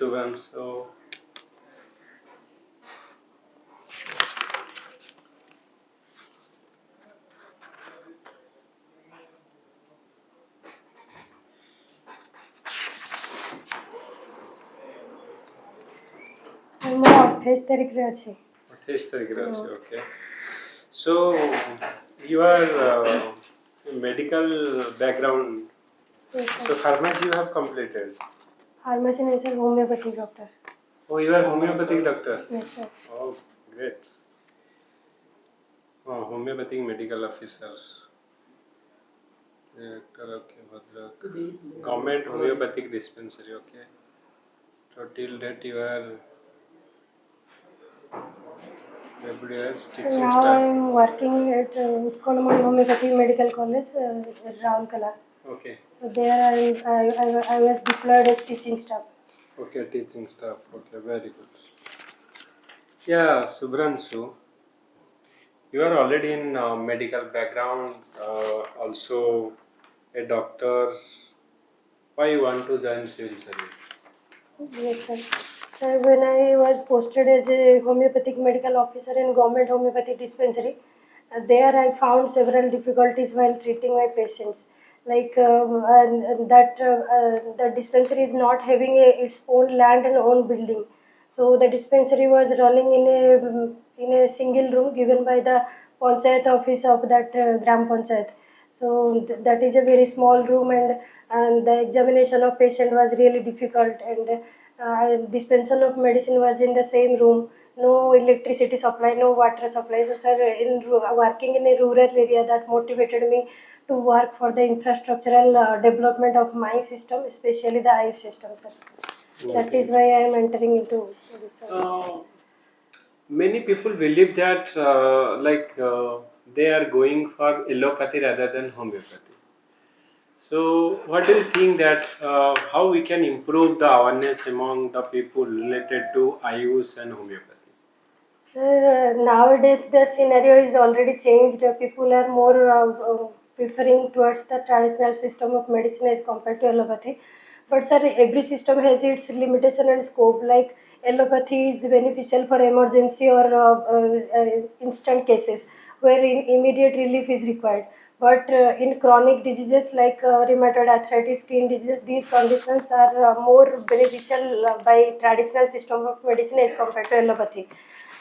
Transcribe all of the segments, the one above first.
Subhan. So, ମୋର 28 ତାରିଖରେ ଅଛି। 28 ତାରିଖରେ ଅଛି, okay. So, you are medical background. Yes, So, sir. pharmacy you have completed. Pharmacy नहीं sir, homeopathic doctor. Oh, you are homeopathic doctor. Yes, sir. Oh, great. Oh, homeopathic medical officer. Director, okay, Bhadrak. Government homeopathic dispensary, okay. So, till that you are everywhere teaching Now I staff. am working at Utkalamani Homeopathic Medical College, Raulkela. Okay. So there I was deployed as teaching staff. Okay, teaching staff. Okay, very good. Yeah, Subhranshu, you are already in medical background, also a doctor. Why you want to join civil service? Yes, sir. Sir, when I was posted as a homeopathic medical officer in government homeopathic dispensary, there I found several difficulties while treating my patients. Like the dispensary is not having its own land and own building. So the dispensary was running in a single room given by the panchayat office of that gram panchayat. So that is a very small room, and the examination of patient was really difficult, and dispensation of medicine was in the same room. No electricity supply, no water supply. So sir, working in a rural area, that motivated me to work for the infrastructural development of my system, especially the IF system, sir. That is why I am entering into this service. Many people believe that they are going for allopathy rather than homeopathy. So, what do you think that how we can improve the awareness among the people related to Ayush and homeopathy? Sir, nowadays the scenario is already changed. People are more preferring towards the traditional system of medicine as compared to allopathy. But sir, every system has its limitation and scope. Like allopathy is beneficial for emergency or instant cases where immediate relief is required. But in chronic diseases like rheumatoid arthritis, skin diseases, these conditions are more beneficial by traditional system of medicine as compared to allopathy.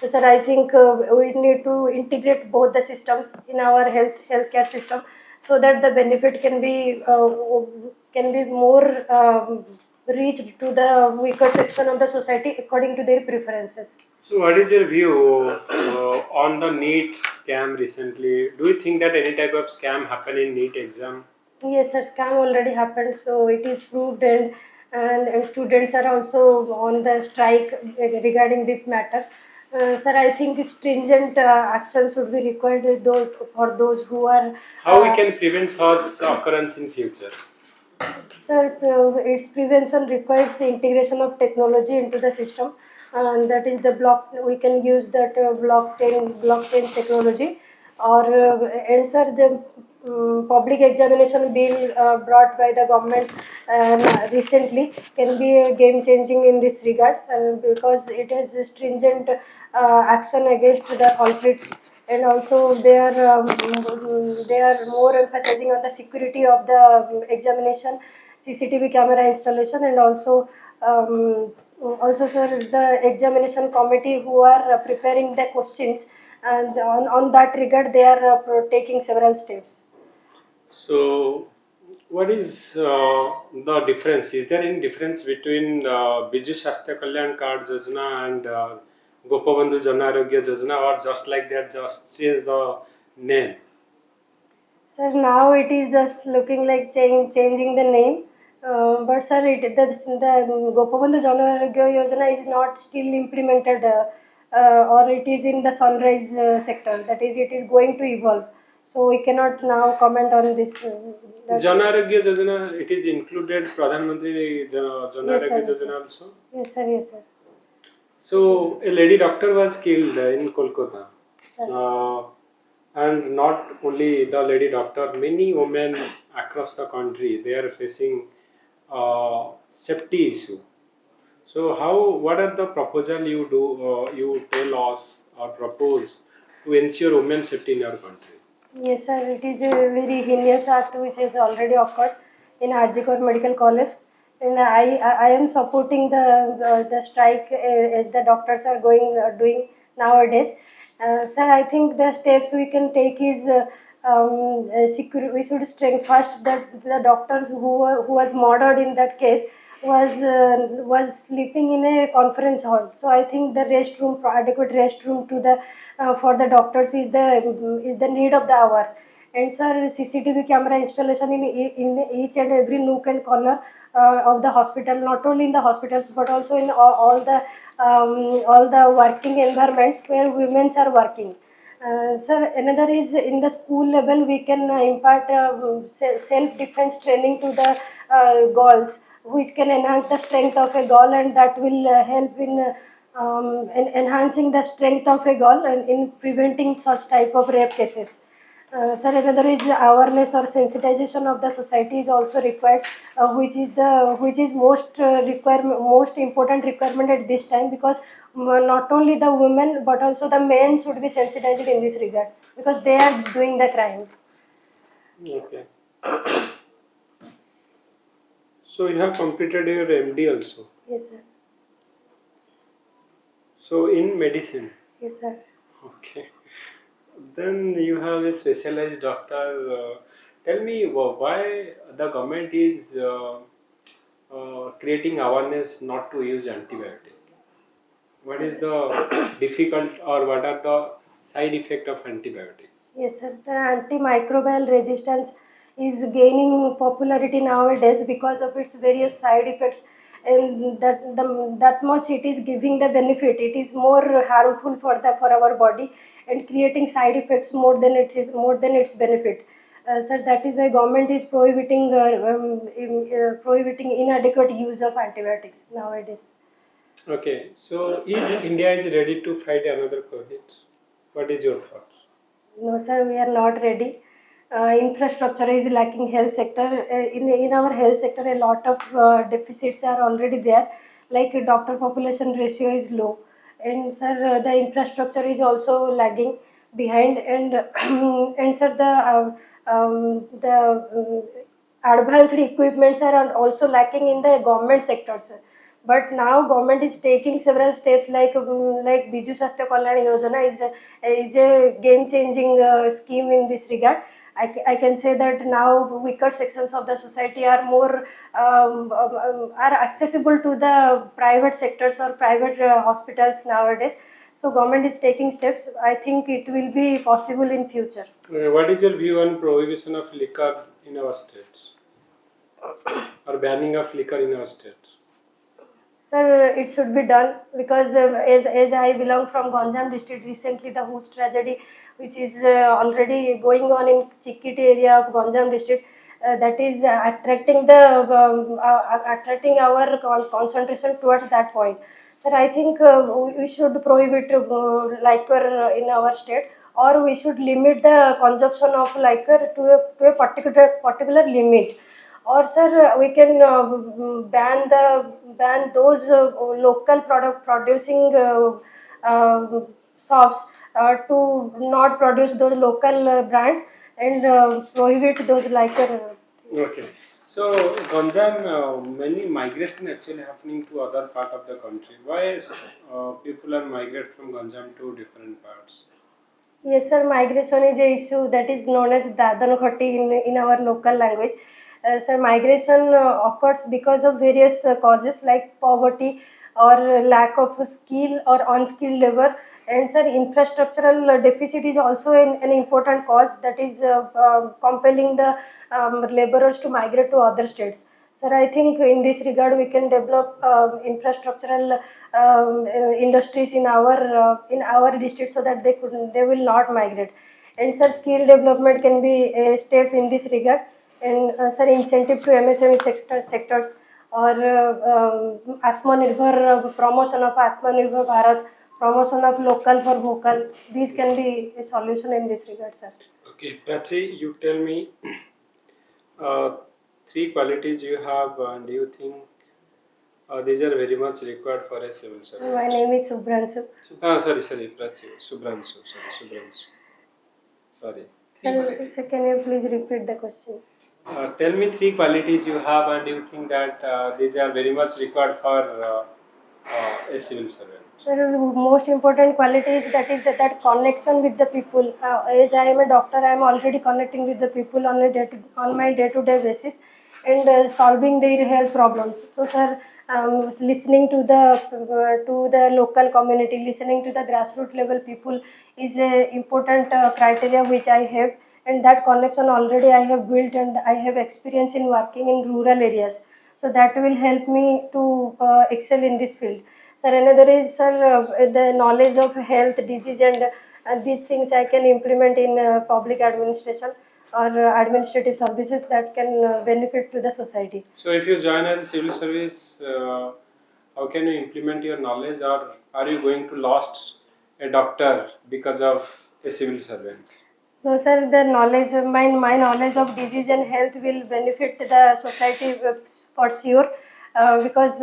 So, sir, I think we need to integrate both the systems in our healthcare system so that the benefit can be more reached to the weaker section of the society according to their preferences. So, what is your view on the NEET scam recently? Do you think that any type of scam happened in NEET exam? Yes, sir, scam already happened, so it is proved, and students are also on the strike regarding this matter. Sir, I think stringent action should be required with for those who are. How we can prevent such occurrence in future? Sir, its prevention requires the integration of technology into the system, and that is the block. We can use that blockchain technology, or answer the public examination bill brought by the government recently can be game changing in this regard, because it has a stringent action against the culprits, and also they are more emphasizing on the security of the examination, CCTV camera installation, and also sir, the examination committee who are preparing the questions, and on that regard they are taking several steps. So, what is the difference? Is there any difference between Biju Shastya Kalyan Card Yojana and Gopabandhu Jan Arogya Yojana, or just like that, just change the name? Sir, now it is just looking like changing the name. But sir, the Gopabandhu Jan Arogya Yojana is not still implemented, or it is in the sunrise sector. That is, it is going to evolve. So we cannot now comment on this. Jan Arogya Yojana, it is included Pradhan Mantri Jan Yes, Arogya sir. Yojana also. Yes, sir. Yes, sir. So, a lady doctor was killed in Kolkata. Sir. And not only the lady doctor, many women across the country, they are facing safety issue. So how, what are the proposal you do, you tell us or propose to ensure women's safety in our country? Yes, sir. It is a very heinous act which has already occurred in Arjikor Medical College, and I am supporting the strike as the doctors are doing nowadays. Sir, I think the steps we can take is we should strengthen first that the doctor who was murdered in that case was sleeping in a conference hall. So I think the restroom, adequate restroom to the for the doctors is the need of the hour. And sir, CCTV camera installation in each and every nook and corner of the hospital, not only in the hospitals but also in all the working environments where women are working. Sir, another is in the school level, we can impart self-defense training to the girls, which can enhance the strength of a girl, and that will help in enhancing the strength of a girl and in preventing such type of rape cases. Sir, another is awareness or sensitization of the society is also required, which is most important requirement at this time, because not only the women but also the men should be sensitized in this regard, because they are doing the crime. Okay. So you have completed your MD also. Yes, sir. So in medicine. Yes, sir. Okay. Then you have a specialized doctor. Tell me why the government is creating awareness not to use antibiotic. What is the difficult or what are the side effect of antibiotic? Yes, sir. Sir, antimicrobial resistance is gaining popularity nowadays because of its various side effects, and that much it is giving the benefit. It is more harmful for our body and creating side effects more than its benefit. Sir, that is why government is prohibiting inadequate use of antibiotics nowadays. Okay, so is India is ready to fight another COVID? What is your thoughts? No, sir, we are not ready. Infrastructure is lacking. Health sector in our health sector, a lot of deficits are already there. Like doctor population ratio is low, and sir, the infrastructure is also lagging behind. And and sir, the advanced equipments are also lacking in the government sectors. But now government is taking several steps, like Biju Swasthya Kalyan Yojana is a game changing scheme in this regard. I can say that now weaker sections of the society are more are accessible to the private sectors or private hospitals nowadays. So government is taking steps. I think it will be possible in future. What is your view on prohibition of liquor in our states or banning of liquor in our states? Sir, it should be done because as I belong from Ganjam district, recently the Hooch tragedy, which is already going on in Chikiti area of Ganjam district, that is attracting our concentration towards that point. Sir, I think we should prohibit liquor in our state, or we should limit the consumption of liquor to a particular limit. Or sir, we can ban those local product producing shops to not produce those local brands, and prohibit those liquor. Okay. So Ganjam, many migration actually happening to other part of the country. Why is, people are migrate from Ganjam to different parts? Yes, sir. Migration is a issue that is known as Dadan Khoti in our local language. Sir, migration occurs because of various causes like poverty or lack of skill or unskilled labor. And sir, infrastructural deficit is also an important cause that is compelling the laborers to migrate to other states. Sir, I think in this regard we can develop infrastructural industries in our district so that they will not migrate. And sir, skill development can be a step in this regard. And sir, incentive to MSME sectors or Atmanirbhar promotion of Atmanirbhar Bharat, promotion of local for vocal. These can be a solution in this regard, sir. Okay, Patsy, you tell me uh, three qualities you have and you think These are very much required for a civil servant. My name is Subhranshu. Sorry, Subhranshu. Sorry. Sir, can you please repeat the question? Tell me three qualities you have and you think that these are very much required for a civil servant. Sir, most important quality is that connection with the people. As I am a doctor, I am already connecting with the people on my day-to-day basis, and solving their health problems. So, sir, listening to the local community, listening to the grassroots level people is a important criteria which I have, and that connection already I have built, and I have experience in working in rural areas. So that will help me to excel in this field. Sir, another is, sir, the knowledge of health, disease, and these things I can implement in public administration or administrative services that can benefit to the society. So, if you join as a civil service, how can you implement your knowledge, or are you going to lost a doctor because of a civil servant? So, sir, the knowledge, my knowledge of disease and health will benefit the society for sure, because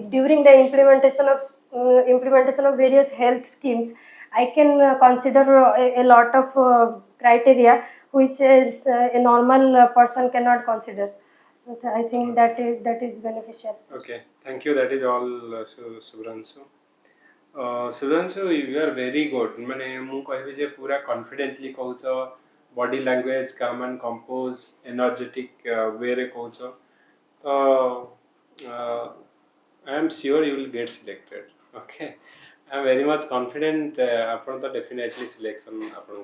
during the implementation of various health schemes, I can consider a lot of criteria which is, a normal person cannot consider. But I think that is beneficial. Okay, thank you. That is all, Subhranshu. Subhranshu, you are very good. ମାନେ ମୁଁ କହିବି ଯେ ପୁରା confidently କହୁଛ, body language calm and compose, energetic way ରେ କହୁଛ. ତ I am sure you will get selected. Okay, I am very much confident. ଆପଣ ତ definitely selection ଆପଣଙ୍କର